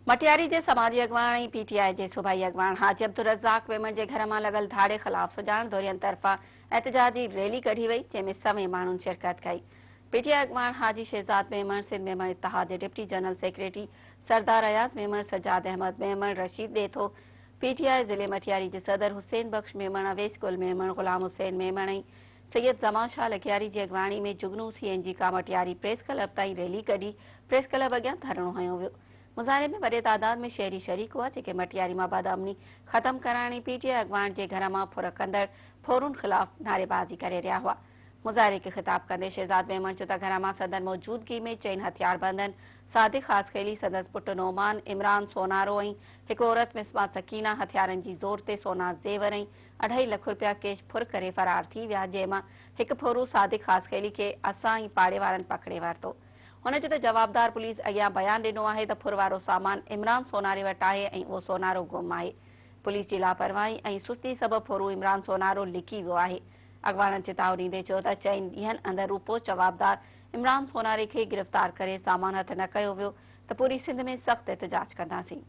मटियारी के समाजी अगवान पीटीआई के सूबाई अगवान हाजी रज़ाक मीमण के घर में लगल धाड़े खिलाफ सुजान दोरियन तरफा एहतजाजी रैली कढ़ी वही जैमें समें मानून शिरकत कई। पीटीआई अगवान हाजी शहजाद मीमण सिंध मीमण इत्तेहाद के डिप्टी जनरल सेक्रेटरी सरदार अयाज मीमण सजाद अहमद मीमण रशीद ॾेथो पीटीआई जिले मटियारी के सदर हुसैन बख्श मीमण अवेस गुल मीमण गुलाम हुसैन मीमण सैयद जमाल शाह लखियारी की अगवानी में जुगनू सीएनजी का मटियारी प्रेस क्लब ताईं रैली कढ़ी प्रेस क्लब अॻियां धरणो हयो वियो। मुज़ाहरे में बड़े तादाद में शहरी शरीक हुआ जेके मटियारी में बदअमनी खत्म कराने पीटीआई अगवान के घर में फुर कंदड़ फोरुन खिलाफ नारेबाजी करे रहा हुआ। मुज़ाहरे के खिताब कंदे शहजाद मेमण चो घर में सदन मौजूदगी में चैन हथियारबंदन सादिक खासखेली सदस पुट नोमान इमरान सोनारो एक औरत मिसबा सकीना हथियारन की जोर से सोना जेवर 2.5 लाख रुपया कैश फुर करे फरार थी विया जैमा एक फोरू सादिक खासखेली के असा पाड़े वारन पकड़े वरतो। हुन जो जवाबदार पुलिस अॻियां बयान ॾिनो आहे त फुर वारो सामान इमरान सोनारे वटि आहे ऐं उहो सोनारो गुम आहे। पुलिस जी लापरवाही ऐं सुस्ती सबबि फोरू इमरान सोनारो लिकी वियो आहे। अगवाननि चेतावनी ॾे चयो त 4 ॾींहनि अंदरि रूपो जवाबदार इमरान सोनारे खे गिरफ़्तार करे सामान हथ न कयो वियो त पूरी सिंध में सख़्त एहतजाज कंदासीं।